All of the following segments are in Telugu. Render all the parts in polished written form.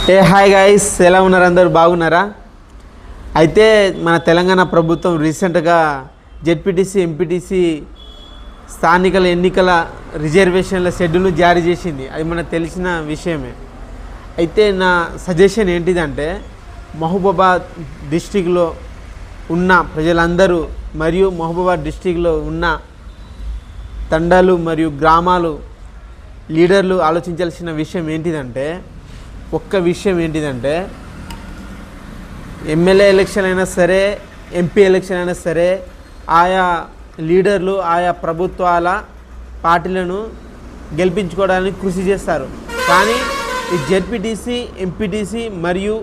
హాయ్ గైస్, ఎలా ఉన్నారు? అందరూ బాగున్నారా? అయితే మన తెలంగాణ ప్రభుత్వం రీసెంట్గా జెడ్పీటీసీ ఎంపీటీసీ స్థానికల ఎన్నికల రిజర్వేషన్ల షెడ్యూల్ను జారీ చేసింది. అది మనకు తెలిసిన విషయమే. అయితే నా సజెషన్ ఏంటిదంటే, మహబూబాబాద్ డిస్టిక్లో ఉన్న ప్రజలందరూ మరియు మహబూబాబాద్ డిస్టిక్లో ఉన్న తండాలు మరియు గ్రామాలు లీడర్లు ఆలోచించాల్సిన విషయం ఏంటిదంటే, ఒక్క విషయం ఏంటిదంటే, ఎమ్మెల్యే ఎలక్షన్ అయినా సరే, ఎంపీ ఎలక్షన్ అయినా సరే, ఆయా లీడర్లు ఆయా ప్రభుత్వాల పార్టీలను గెలిపించుకోవడానికి కృషి చేస్తారు. కానీ ఈ జెడ్పీటీసీ, ఎంపీటీసీ మరియు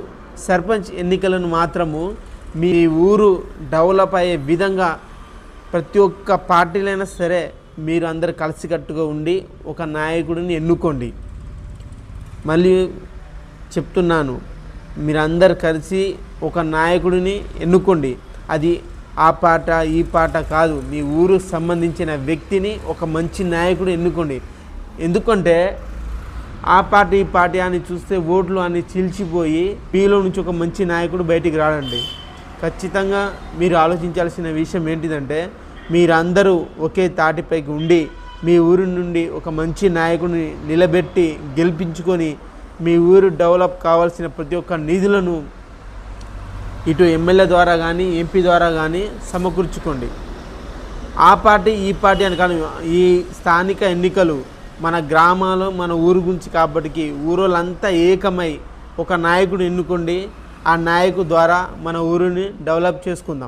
సర్పంచ్ ఎన్నికలను మాత్రము మీ ఊరు డెవలప్ అయ్యే విధంగా ప్రతి ఒక్క పార్టీలైనా సరే మీరు అందరు కలిసికట్టుగా ఉండి ఒక నాయకుడిని ఎన్నుకోండి. మళ్ళీ చెప్తున్నాను, మీరందరు కలిసి ఒక నాయకుడిని ఎన్నుకోండి. అది ఆ పాట ఈ పాట కాదు, మీ ఊరుకు సంబంధించిన వ్యక్తిని ఒక మంచి నాయకుడు ఎన్నుకోండి. ఎందుకంటే ఆ పార్టీ ఈ పార్టీ అని చూస్తే ఓట్లు అని చీల్చిపోయి మీలో నుంచి ఒక మంచి నాయకుడు బయటికి రాడండి. ఖచ్చితంగా మీరు ఆలోచించాల్సిన విషయం ఏంటిదంటే, మీరందరూ ఒకే తాటిపైకి ఉండి మీ ఊరి నుండి ఒక మంచి నాయకుడిని నిలబెట్టి గెలిపించుకొని మీ ఊరు డెవలప్ కావాల్సిన ప్రతి ఒక్క నిధులను ఇటు ఎమ్మెల్యే ద్వారా కానీ ఎంపీ ద్వారా కానీ సమకూర్చుకోండి. ఆ పార్టీ ఈ పార్టీ అని కానీ, ఈ స్థానిక ఎన్నికలు మన గ్రామాలు మన ఊరు గురించి కాబట్టి ఊరోళ్ళంతా ఏకమై ఒక నాయకుడు ఎన్నుకోండి. ఆ నాయకుడు ద్వారా మన ఊరిని డెవలప్ చేసుకుందాం.